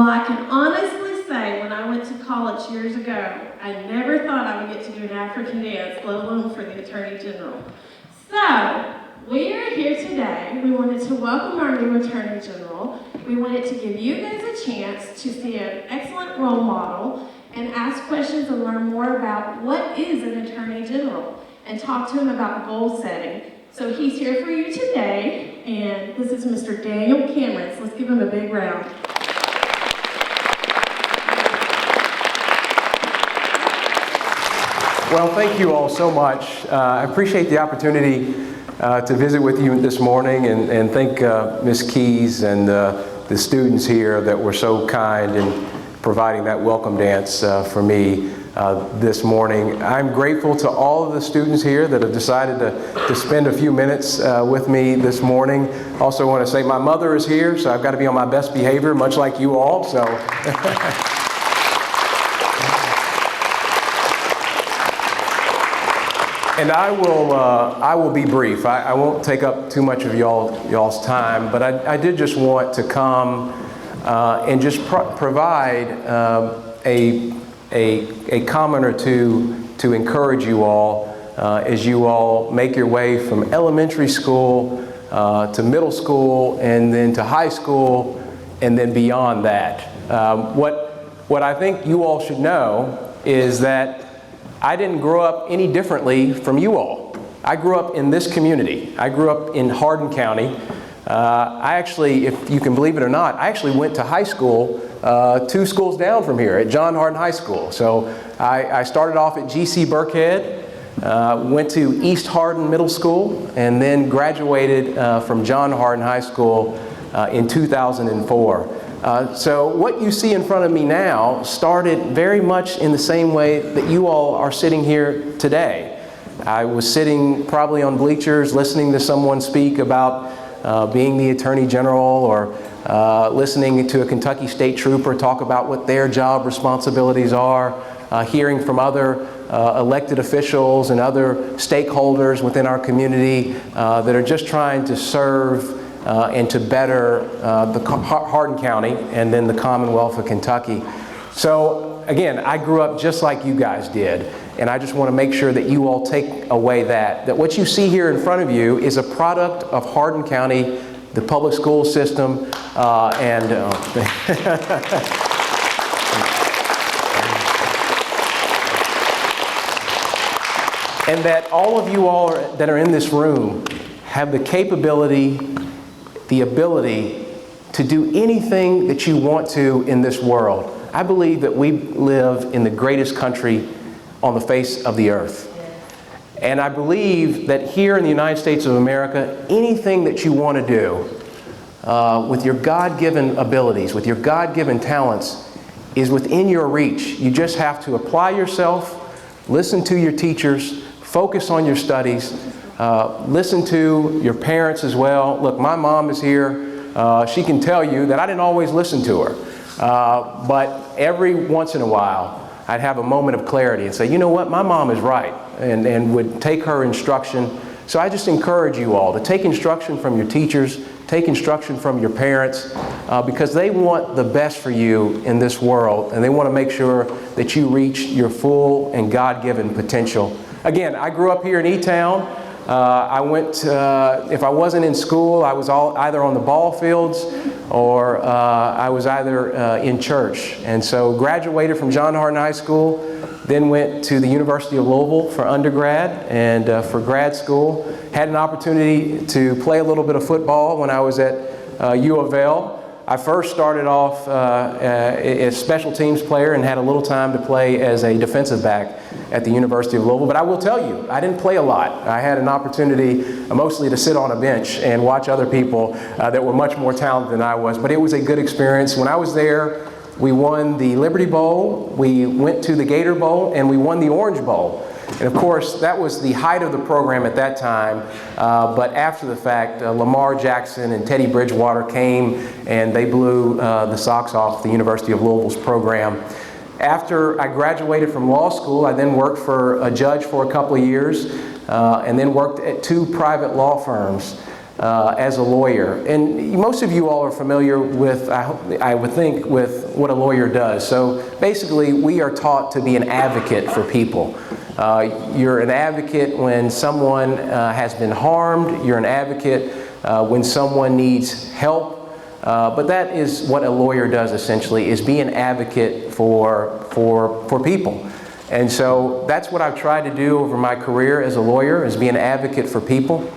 Well, I can honestly say when I went to college years ago, I never thought I would get to do an African dance, let alone for the Attorney General. So, we are here today. We wanted to welcome our new Attorney General. We wanted to give you guys a chance to see an excellent role model and ask questions and learn more about what is an Attorney General and talk to him about goal setting. So he's here for you today, and this is Mr. Daniel Cameron. So let's give him a big round. Well, thank you all so much. I appreciate the opportunity to visit with you this morning and thank Ms. Keys and the students here that were so kind in providing that welcome dance for me this morning. I'm grateful to all of the students here that have decided to spend a few minutes with me this morning. Also want to say my mother is here, so I've got to be on my best behavior, much like you all. So. And I will be brief. I won't take up too much of y'all's time, but I did just want to come and just provide a comment or two to encourage you all as you all make your way from elementary school to middle school and then to high school and then beyond that. What I think you all should know is that I didn't grow up any differently from you all. I grew up in this community. I grew up in Hardin County. I actually, if you can believe it or not, I actually went to high school 2 schools down from here at John Hardin High School. So I started off at G.C. Burkhead, went to East Hardin Middle School, and then graduated from John Hardin High School in 2004. So what you see in front of me now started very much in the same way that you all are sitting here today. I was sitting probably on bleachers listening to someone speak about being the Attorney General or listening to a Kentucky State Trooper talk about what their job responsibilities are, hearing from other elected officials and other stakeholders within our community that are just trying to serve and to better the Hardin County and then the Commonwealth of Kentucky. So again, I grew up just like you guys did, and I just want to make sure that you all take away that what you see here in front of you is a product of Hardin County, the public school system, and that all of you all that are in this room have the capability, the ability to do anything that you want to in this world. I believe that we live in the greatest country on the face of the earth. And I believe that here in the United States of America, anything that you want to do with your God-given abilities, with your God-given talents, is within your reach. You just have to apply yourself, listen to your teachers, focus on your studies, listen to your parents as well. Look, my mom is here. She can tell you that I didn't always listen to her. But every once in a while, I'd have a moment of clarity and say, you know what, my mom is right, and would take her instruction. So I just encourage you all to take instruction from your teachers, take instruction from your parents, because they want the best for you in this world, and they want to make sure that you reach your full and God-given potential. Again, I grew up here in E-Town. I went, if I wasn't in school, I was either on the ball fields or I was either in church. And so graduated from John Hardin High School, then went to the University of Louisville for undergrad and for grad school. Had an opportunity to play a little bit of football when I was at U of L. I first started off as special teams player and had a little time to play as a defensive back at the University of Louisville. But I will tell you, I didn't play a lot. I had an opportunity mostly to sit on a bench and watch other people that were much more talented than I was. But it was a good experience. When I was there, we won the Liberty Bowl, we went to the Gator Bowl, and we won the Orange Bowl. And of course, that was the height of the program at that time, but after the fact, Lamar Jackson and Teddy Bridgewater came and they blew the socks off the University of Louisville's program. After I graduated from law school, I then worked for a judge for a couple of years and then worked at 2 private law firms. as a lawyer. And most of you all are familiar with, I would think, with what a lawyer does. So basically, we are taught to be an advocate for people. You're an advocate when someone has been harmed. You're an advocate when someone needs help. But that is what a lawyer does essentially, is be an advocate for people. And so that's what I've tried to do over my career as a lawyer, is be an advocate for people.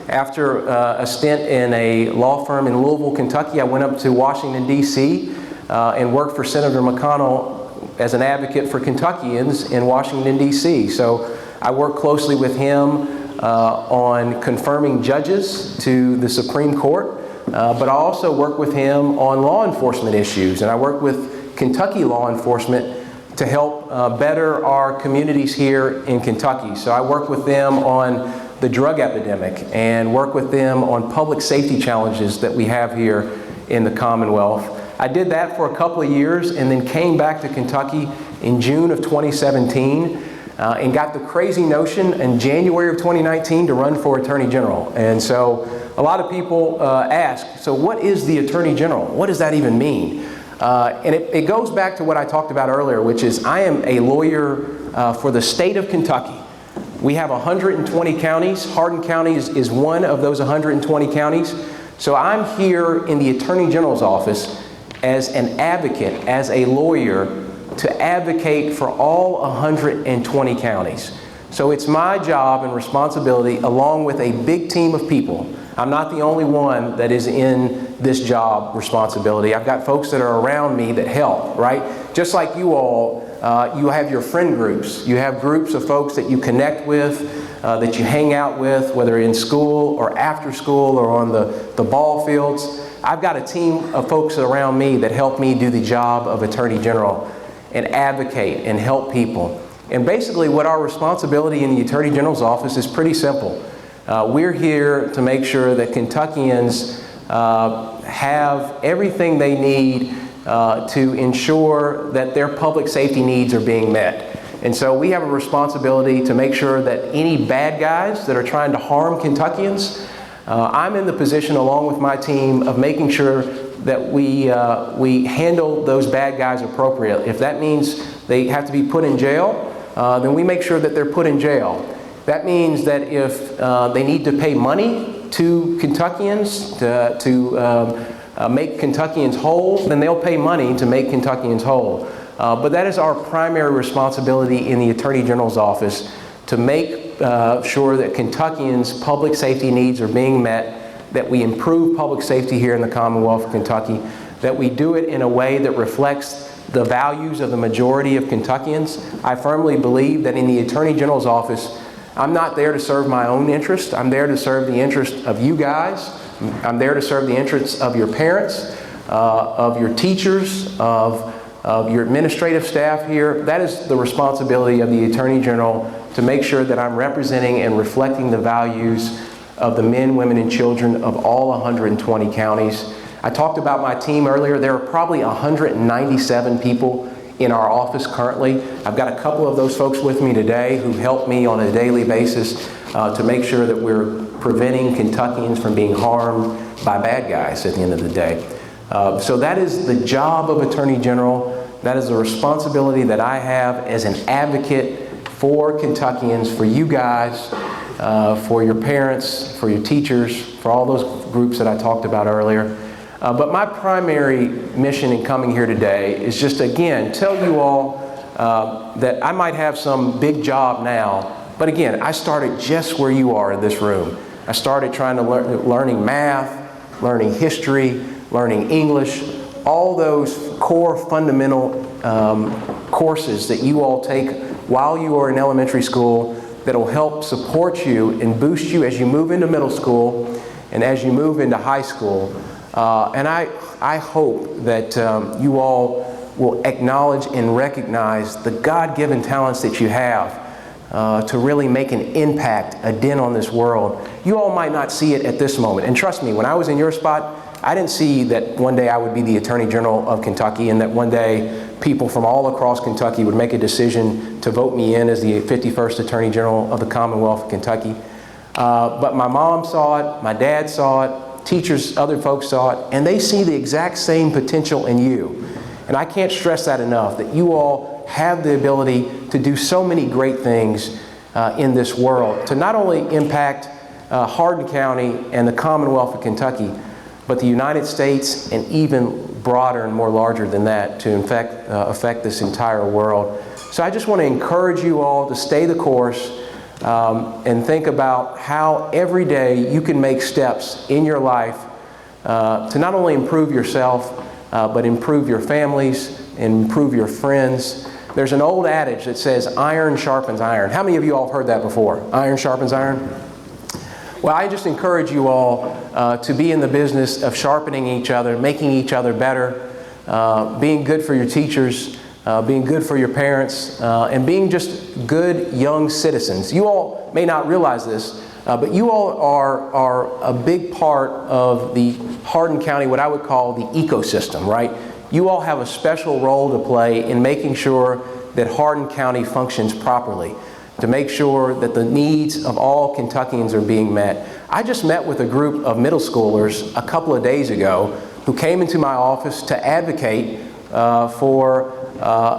After a stint in a law firm in Louisville, Kentucky, I went up to Washington, D.C. And worked for Senator McConnell as an advocate for Kentuckians in Washington, D.C. So I worked closely with him on confirming judges to the Supreme Court. But I also work with him on law enforcement issues, and I work with Kentucky law enforcement to help better our communities here in Kentucky. So I work with them on the drug epidemic and work with them on public safety challenges that we have here in the Commonwealth. I did that for a couple of years and then came back to Kentucky in June of 2017 and got the crazy notion in January of 2019 to run for Attorney General. And so a lot of people ask, so what is the Attorney General? What does that even mean? And it goes back to what I talked about earlier, which is I am a lawyer for the state of Kentucky. We have 120 counties. Hardin County is one of those 120 counties. So I'm here in the Attorney General's office as an advocate, as a lawyer, to advocate for all 120 counties. So it's my job and responsibility, along with a big team of people. I'm not the only one that is in this job responsibility. I've got folks that are around me that help, right? Just like you all, you have your friend groups. You have groups of folks that you connect with, that you hang out with, whether in school or after school or on the ball fields. I've got a team of folks around me that help me do the job of Attorney General and advocate and help people. And basically what our responsibility in the Attorney General's office is pretty simple. We're here to make sure that Kentuckians have everything they need to ensure that their public safety needs are being met. And so we have a responsibility to make sure that any bad guys that are trying to harm Kentuckians, I'm in the position along with my team of making sure that we handle those bad guys appropriately. If that means they have to be put in jail, then we make sure that they're put in jail. That means that if they need to pay money to Kentuckians to make Kentuckians whole, then they'll pay money to make Kentuckians whole. But that is our primary responsibility in the Attorney General's office, to make sure that Kentuckians' public safety needs are being met, that we improve public safety here in the Commonwealth of Kentucky, that we do it in a way that reflects the values of the majority of Kentuckians. I firmly believe that in the Attorney General's office, I'm not there to serve my own interest. I'm there to serve the interest of you guys. I'm there to serve the interests of your parents, of your teachers, of your administrative staff here. That is the responsibility of the Attorney General, to make sure that I'm representing and reflecting the values of the men, women, and children of all 120 counties. I talked about my team earlier. There are probably 197 people in our office currently. I've got a couple of those folks with me today who help me on a daily basis to make sure that we're preventing Kentuckians from being harmed by bad guys at the end of the day. So that is the job of Attorney General. That is the responsibility that I have as an advocate for Kentuckians, for you guys, for your parents, for your teachers, for all those groups that I talked about earlier. But my primary mission in coming here today is just, again, tell you all that I might have some big job now, but again, I started just where you are in this room. I started trying to learning math, learning history, learning English, all those core fundamental courses that you all take while you are in elementary school that will help support you and boost you as you move into middle school and as you move into high school. And I hope that you all will acknowledge and recognize the God-given talents that you have to really make an impact, a dent on this world. You all might not see it at this moment. And trust me, when I was in your spot, I didn't see that one day I would be the Attorney General of Kentucky and that one day people from all across Kentucky would make a decision to vote me in as the 51st Attorney General of the Commonwealth of Kentucky. But my mom saw it, my dad saw it, teachers, other folks saw it, and they see the exact same potential in you. And I can't stress that enough, that you all have the ability to do so many great things in this world, to not only impact Hardin County and the Commonwealth of Kentucky, but the United States, and even broader and more larger than that, to in fact affect this entire world. So I just want to encourage you all to stay the course and think about how every day you can make steps in your life to not only improve yourself, but improve your families and improve your friends. There's an old adage that says, iron sharpens iron. How many of you all have heard that before? Iron sharpens iron? Well, I just encourage you all to be in the business of sharpening each other, making each other better, being good for your teachers, being good for your parents, and being just good young citizens. You all may not realize this, but you all are a big part of the Hardin County, what I would call the ecosystem, right? You all have a special role to play in making sure that Hardin County functions properly, to make sure that the needs of all Kentuckians are being met. I just met with a group of middle schoolers a couple of days ago who came into my office to advocate for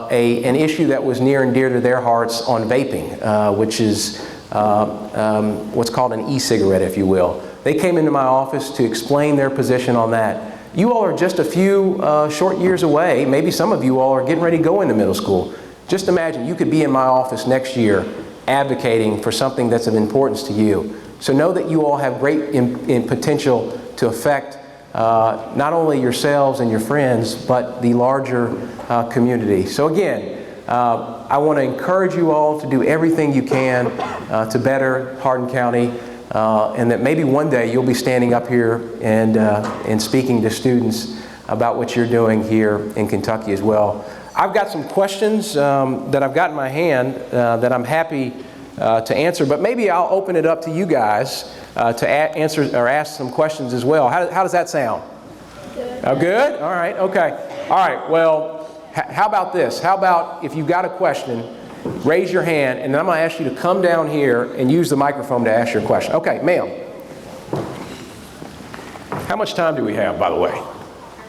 an issue that was near and dear to their hearts on vaping, which is what's called an e-cigarette, if you will. They came into my office to explain their position on that. You all are just a few short years away. Maybe some of you all are getting ready to go into middle school. Just imagine you could be in my office next year advocating for something that's of importance to you. So know that you all have great in potential to affect not only yourselves and your friends, but the larger community. So again, I want to encourage you all to do everything you can to better Hardin County, and that maybe one day you'll be standing up here and speaking to students about what you're doing here in Kentucky as well. I've got some questions that I've got in my hand that I'm happy to answer, but maybe I'll open it up to you guys to answer or ask some questions as well. How does that sound? Good. Oh, good? All right, okay. All right, well, how about this? How about if you've got a question, raise your hand, and then I'm going to ask you to come down here and use the microphone to ask your question. Okay, ma'am. How much time do we have, by the way?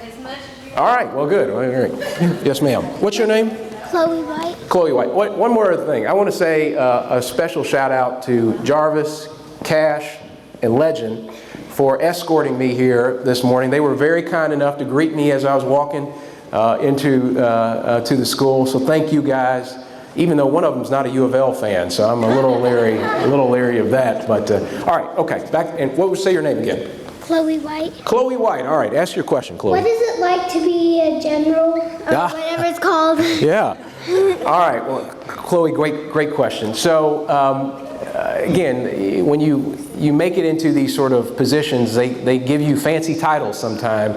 As much as you. All right, well, good. Yes, ma'am. What's your name? Chloe White. Chloe White. One more other thing. I want to say a special shout out to Jarvis, Cash, and Legend for escorting me here this morning. They were very kind enough to greet me as I was walking into the school. So thank you guys. Even though one of them's not a U of L fan, so I'm a little leery of that. But all right, okay. Back. And what would you say your name again? Chloe White. Chloe White. All right. Ask your question, Chloe. What is it like to be a general, or whatever it's called? Yeah. All right. Well, Chloe, great question. So again, when you make it into these sort of positions, they give you fancy titles sometimes.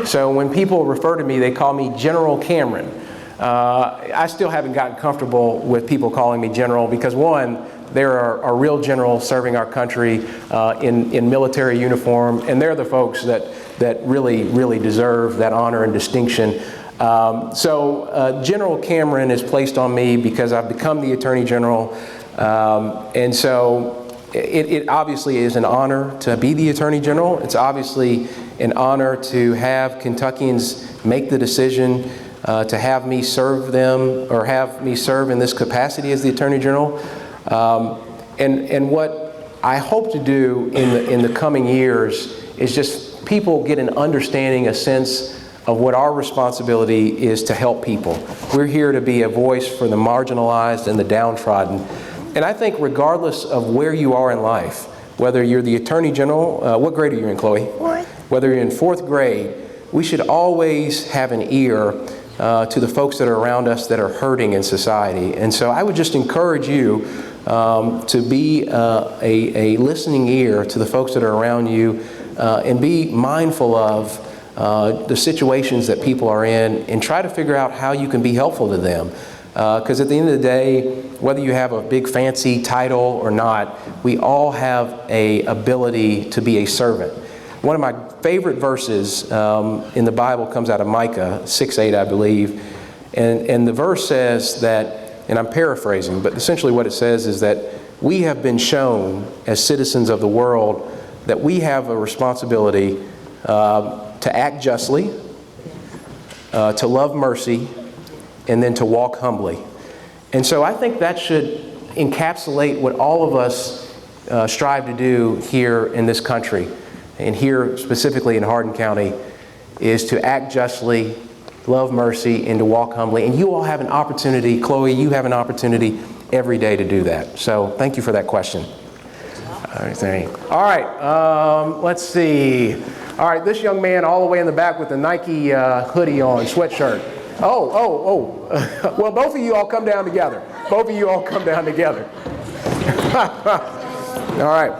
So when people refer to me, they call me General Cameron. I still haven't gotten comfortable with people calling me general because, one, there are real generals serving our country in military uniform, and they're the folks that really deserve that honor and distinction. So General Cameron is placed on me because I've become the Attorney General, and so it obviously is an honor to be the Attorney General. It's obviously an honor to have Kentuckians make the decision to have me serve them, or have me serve in this capacity as the Attorney General. And what I hope to do in the coming years is just people get an understanding, a sense of what our responsibility is to help people. We're here to be a voice for the marginalized and the downtrodden. And I think regardless of where you are in life, whether you're the Attorney General, what grade are you in, Chloe? Fourth. Whether you're in fourth grade, we should always have an ear to the folks that are around us that are hurting in society. And so I would just encourage you to be a listening ear to the folks that are around you and be mindful of the situations that people are in, and try to figure out how you can be helpful to them. Because at the end of the day, whether you have a big fancy title or not, we all have an ability to be a servant. One of my favorite verses in the Bible comes out of Micah 6:8, I believe. And the verse says that, and I'm paraphrasing, but essentially what it says is that we have been shown as citizens of the world that we have a responsibility to act justly, to love mercy, and then to walk humbly. And so I think that should encapsulate what all of us strive to do here in this country, and here specifically in Hardin County, is to act justly, love mercy, and to walk humbly. And you all have an opportunity, Chloe, you have an opportunity every day to do that. So thank you for that question. All right, let's see. All right, this young man all the way in the back with the Nike hoodie on, sweatshirt. Oh. Well, both of you all come down together. Both of you all come down together. All right.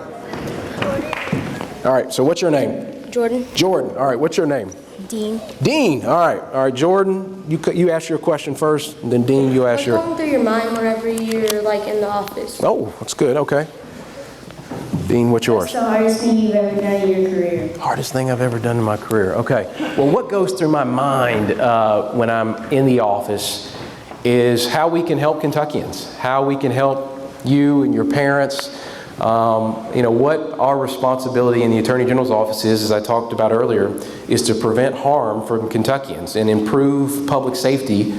All right, so what's your name? Jordan. Jordan. All right, what's your name? Dean. Dean. All right, Jordan, you ask your question first, and then Dean, you ask your... What's going through your mind whenever you're like in the office? Oh, that's good, okay. Dean, what's yours? What's the hardest thing you've ever done in your career? Hardest thing I've ever done in my career. Okay. Well, what goes through my mind when I'm in the office is how we can help Kentuckians, how we can help you and your parents. What our responsibility in the Attorney General's office is, as I talked about earlier, is to prevent harm from Kentuckians and improve public safety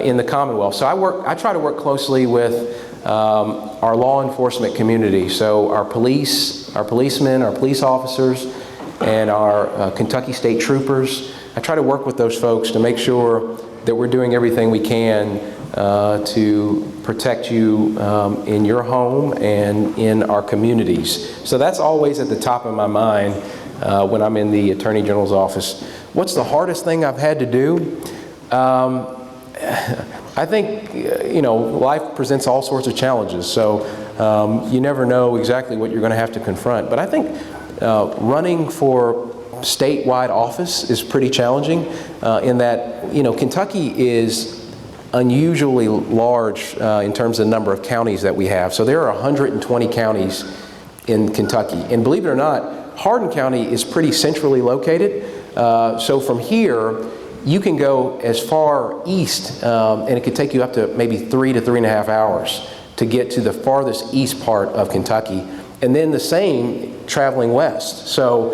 in the Commonwealth. So I try to work closely with our law enforcement community. So our police, our policemen, our police officers, and our Kentucky State Troopers. I try to work with those folks to make sure that we're doing everything we can to protect you in your home and in our communities. So that's always at the top of my mind when I'm in the Attorney General's office. What's the hardest thing I've had to do? I think, life presents all sorts of challenges, so you never know exactly what you're going to have to confront. But I think running for statewide office is pretty challenging in that, Kentucky is unusually large in terms of the number of counties that we have. So there are 120 counties in Kentucky. And believe it or not, Hardin County is pretty centrally located. So from here, you can go as far east, and it could take you up to maybe 3 to 3.5 hours to get to the farthest east part of Kentucky. And then the same traveling west. So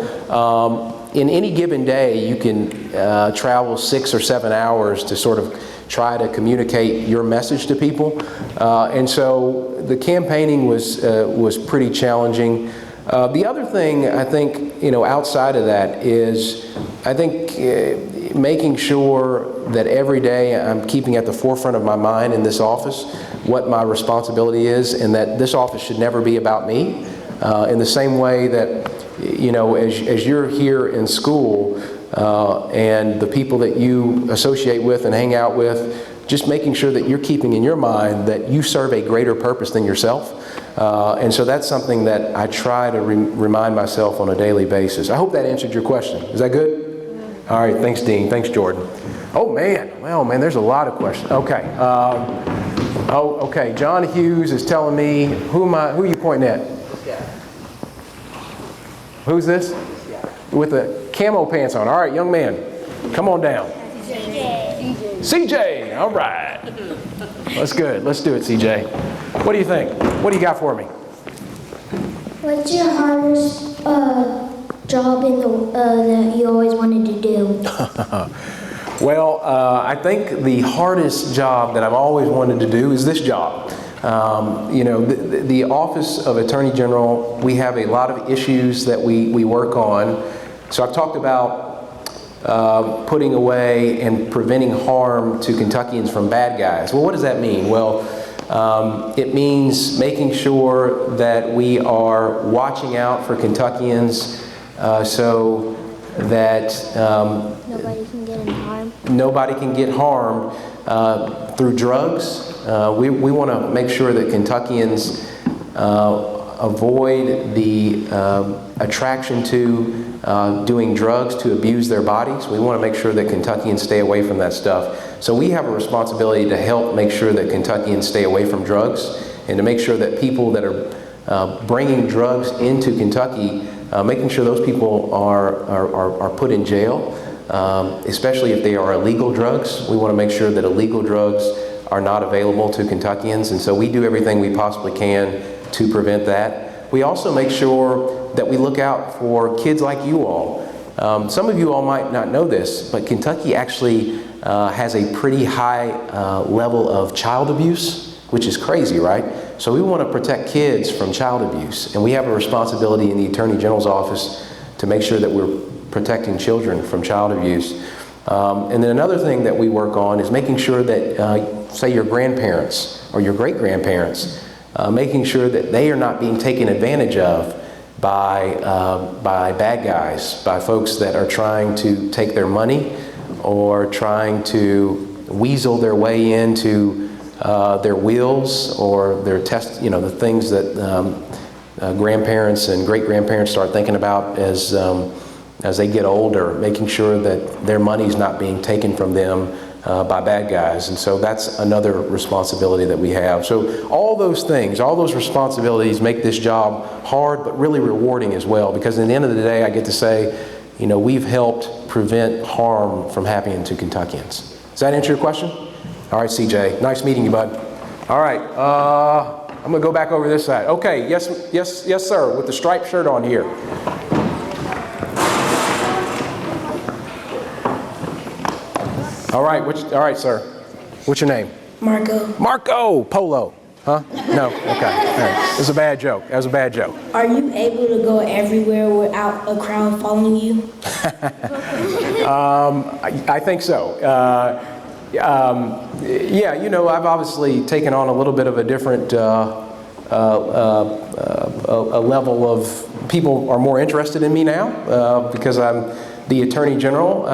in any given day, you can travel 6 or 7 hours to sort of try to communicate your message to people. And so the campaigning was pretty challenging. The other thing I think, outside of that is, I think making sure that every day I'm keeping at the forefront of my mind in this office what my responsibility is, and that this office should never be about me. In the same way that, as you're here in school and the people that you associate with and hang out with, just making sure that you're keeping in your mind that you serve a greater purpose than yourself. And so that's something that I try to remind myself on a daily basis. I hope that answered your question. Is that good? All right, thanks, Dean. Thanks, Jordan. Oh, man. Well, man, there's a lot of questions. Okay. Okay. John Hughes is telling me, who are you pointing at? Who's this? With the camo pants on. All right, young man, come on down. CJ. All right. That's good. Let's do it, CJ. What do you think? What do you got for me? What's your hardest job that you always wanted to do? Well, I think the hardest job that I've always wanted to do is this job. The Office of Attorney General, we have a lot of issues that we work on. So I've talked about putting away and preventing harm to Kentuckians from bad guys. Well, what does that mean? Well, it means making sure that we are watching out for Kentuckians so that nobody can get harmed through drugs. We want to make sure that Kentuckians avoid the attraction to doing drugs to abuse their bodies. We want to make sure that Kentuckians stay away from that stuff. So we have a responsibility to help make sure that Kentuckians stay away from drugs, and to make sure that people that are bringing drugs into Kentucky, making sure those people are put in jail, especially if they are illegal drugs. We want to make sure that illegal drugs are not available to Kentuckians, and so we do everything we possibly can to prevent that. We also make sure that we look out for kids like you all. Some of you all might not know this, but Kentucky actually has a pretty high level of child abuse, which is crazy, right? So we want to protect kids from child abuse, and we have a responsibility in the Attorney General's office to make sure that we're protecting children from child abuse. And then another thing that we work on is making sure that, say, your grandparents or your great-grandparents, making sure that they are not being taken advantage of by bad guys, by folks that are trying to take their money or trying to weasel their way into their wills or their the things that grandparents and great-grandparents start thinking about as they get older, making sure that their money's not being taken from them by bad guys. And so that's another responsibility that we have. So all those things, all those responsibilities make this job hard but really rewarding as well, because at the end of the day I get to say, we've helped prevent harm from happening to Kentuckians. Does that answer your question? All right, CJ, nice meeting you, bud. All right, I'm gonna go back over this side. Okay, yes, sir, with the striped shirt on here. All right, sir. What's your name? Marco. Marco Polo. Huh? No. Okay. All right. It was a bad joke. That was a bad joke. Are you able to go everywhere without a crowd following you? I think so. Yeah, I've obviously taken on a little bit of a different a level of people are more interested in me now because I'm the Attorney General.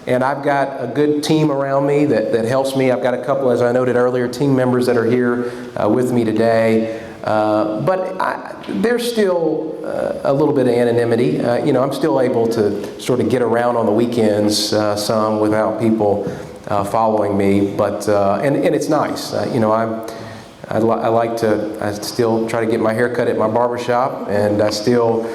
And I've got a good team around me that helps me. I've got a couple, as I noted earlier, team members that are here with me today. But there's still a little bit of anonymity. I'm still able to sort of get around on the weekends some without people following me. But and it's nice. I still try to get my hair cut at my barbershop, and I still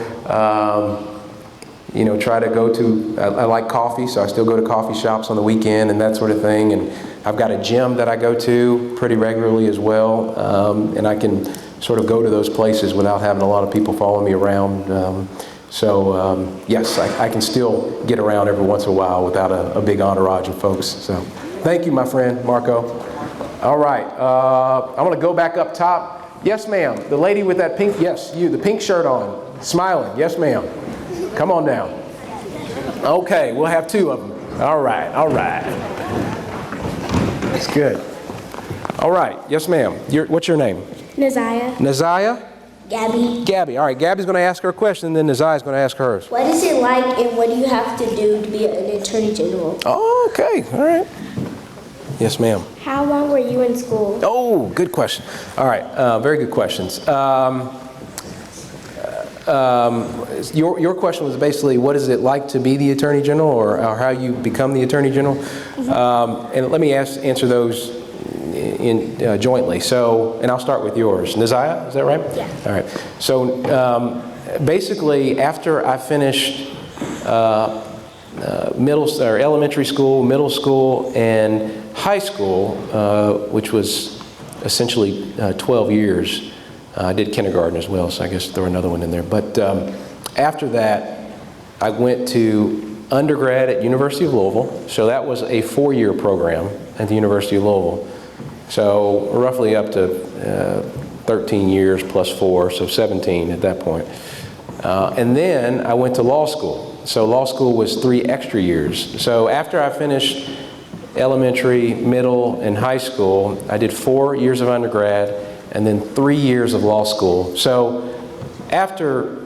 try to go to, I like coffee, so I still go to coffee shops on the weekend and that sort of thing. And I've got a gym that I go to pretty regularly as well. And I can sort of go to those places without having a lot of people following me around. Yes, I can still get around every once in a while without a big entourage of folks. So thank you, my friend, Marco. All right, I'm gonna go back up top. Yes, ma'am, the lady with that pink, yes, you, the pink shirt on, smiling, yes, ma'am. Come on down. Okay, we'll have two of them. All right. That's good. All right, yes ma'am. What's your name? Naziah. Naziah? Gabby. Gabby. All right, Gabby's going to ask her a question, and then Naziah's going to ask hers. What is it like and what do you have to do to be an attorney general? Oh, okay, all right. Yes, ma'am. How long were you in school? Oh, good question. All right, very good questions. Your question was basically, what is it like to be the Attorney General, or how you become the Attorney General? Mm-hmm. And let me answer those jointly. So, and I'll start with yours. Naziah, is that right? Yeah. All right. So, basically, after I finished elementary school, middle school, and high school, which was essentially 12 years. I did kindergarten as well, so I guess throw another one in there. But after that, I went to undergrad at University of Louisville. So that was a 4-year program at the University of Louisville. So roughly up to 13 years plus 4, so 17 at that point. And then I went to law school. So law school was 3 extra years. So after I finished elementary, middle, and high school, I did 4 years of undergrad and then 3 years of law school. So after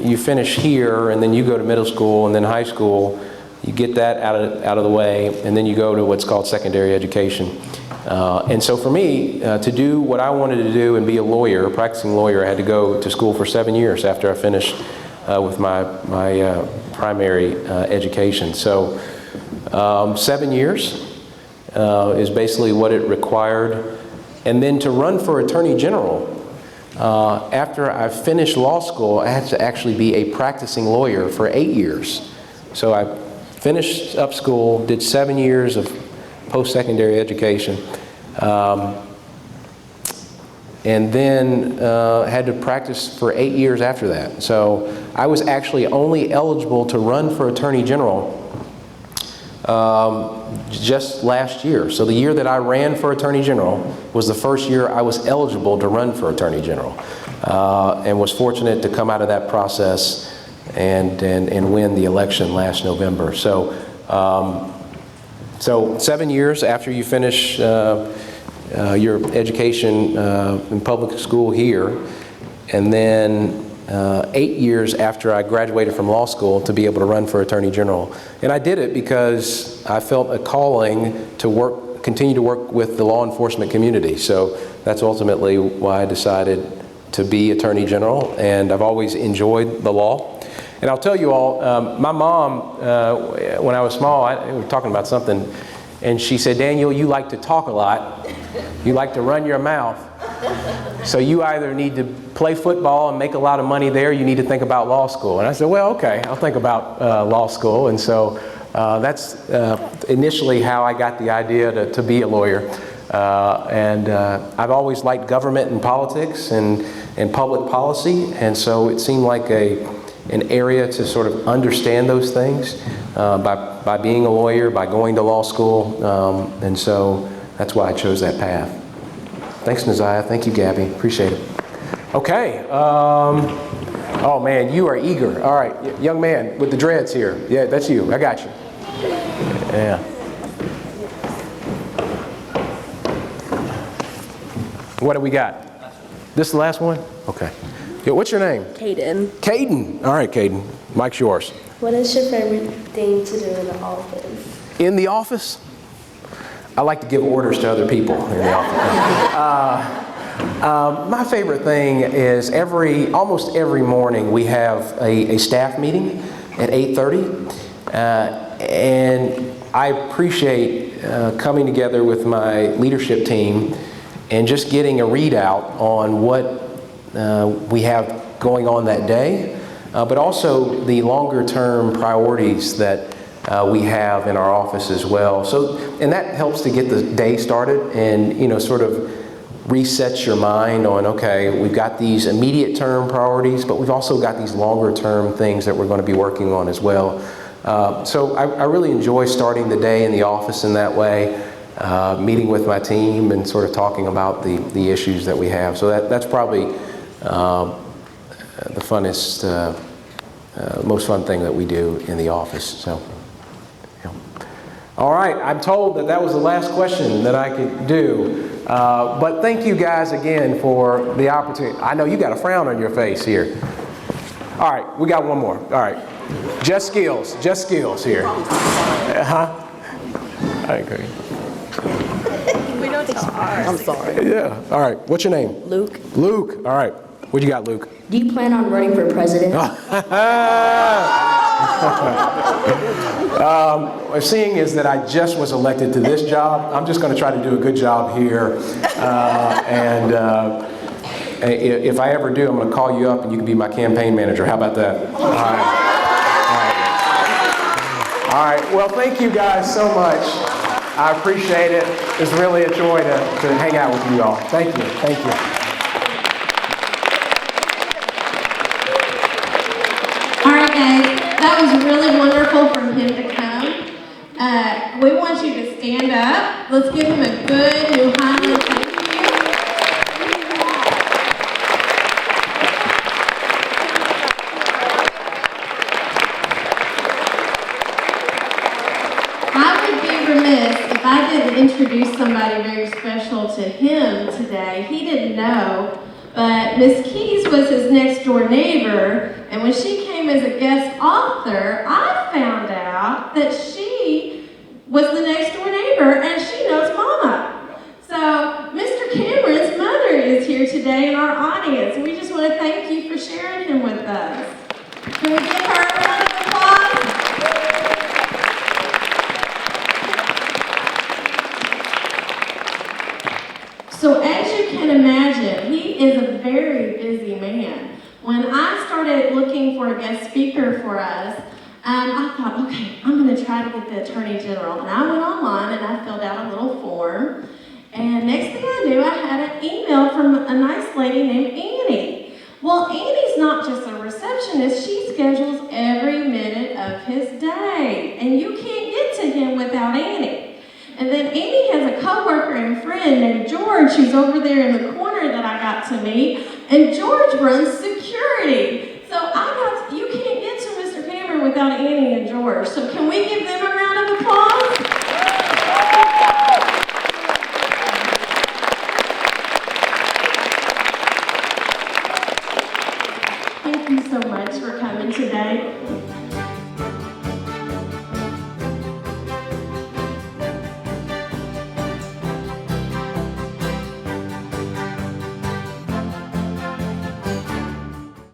you finish here and then you go to middle school and then high school, you get that out of the way, and then you go to what's called secondary education. And so for me, to do what I wanted to do and be a lawyer, a practicing lawyer, I had to go to school for 7 years after I finished with my primary education. So 7 years is basically what it required. And then to run for Attorney General, after I finished law school, I had to actually be a practicing lawyer for 8 years. So I finished up school, did 7 years of post-secondary education, and then had to practice for 8 years after that. So I was actually only eligible to run for Attorney General just last year. So the year that I ran for Attorney General was the first year I was eligible to run for Attorney General, and was fortunate to come out of that process and win the election last November. So, so 7 years after you finish your education in public school here, and then 8 years after I graduated from law school to be able to run for Attorney General. And I did it because I felt a calling to continue to work with the law enforcement community. So that's ultimately why I decided to be Attorney General, and I've always enjoyed the law. And I'll tell you all, my mom, when I was small, we were talking about something, and she said, "Daniel, you like to talk a lot. You like to run your mouth. So you either need to play football and make a lot of money there, you need to think about law school." And I said, "Well, okay, I'll think about law school." And so that's initially how I got the idea to be a lawyer. And I've always liked government and politics and public policy, and so it seemed like an area to sort of understand those things by being a lawyer, by going to law school, and so that's why I chose that path. Thanks, Naziah. Thank you, Gabby. Appreciate it. Okay. Oh, man, you are eager. All right, young man with the dreads here. Yeah, that's you. I got you. Yeah. What do we got? This is the last one? Okay. Yeah, what's your name? Caden. Caden. All right, Caden. Mike's yours. What is your favorite thing to do in the office? In the office? I like to give orders to other people in the office. My favorite thing is almost every morning we have a staff meeting at 8:30, and I appreciate coming together with my leadership team and just getting a readout on what we have going on that day, but also the longer term priorities that we have in our office as well. So, and that helps to get the day started and, sort of resets your mind on, okay, we've got these immediate term priorities, but we've also got these longer term things that we're going to be working on as well. So I really enjoy starting the day in the office in that way, meeting with my team and sort of talking about the issues that we have. So that's probably the funnest, most fun thing that we do in the office. So, yeah. All right, I'm told that was the last question that I could do. But thank you guys again for the opportunity. I know you got a frown on your face here. All right, we got one more. All right, just skills here. I agree. We don't talk. I'm sorry. Yeah. All right. What's your name? Luke, Luke. All right. What you got, Luke? do you plan on running for president? Seeing is that I just was elected to this job, I'm just going to try to do a good job here. If I ever do, I'm going to call you up and you can be my campaign manager. How about that? All right. All right. Well, thank you guys so much. I appreciate it. It's really a joy to hang out with you all. Thank you. Thank you. All right, guys, that was really wonderful for him to come. We want you to stand up. Let's give him a good New Highland thank you. I would be remiss if I didn't introduce somebody very special to him today. He didn't know, but Miss Keys was his next door neighbor, and when she came as a guest author, I found out that she was the next door neighbor and she knows Mama. So Mr. Cameron's mother is here today in our audience, and we just want to thank you for sharing him with us. Can we give her a round of applause? So as you can imagine, he is a very busy man. When I started looking for a guest speaker for us, I thought, okay, I'm going to try to get the Attorney General. And I went online and I filled out a little form. And next thing I knew, I had an email from a nice lady named Annie. Well, Annie's not just a receptionist, she schedules every minute of his day. And you can't get to him without Annie. And then Annie has a coworker and friend named George, who's over there in the corner that I got to meet. And George runs security. So you can't get to Mr. Cameron without Annie and George. So can we give them a round of applause? Thank you so much for coming today.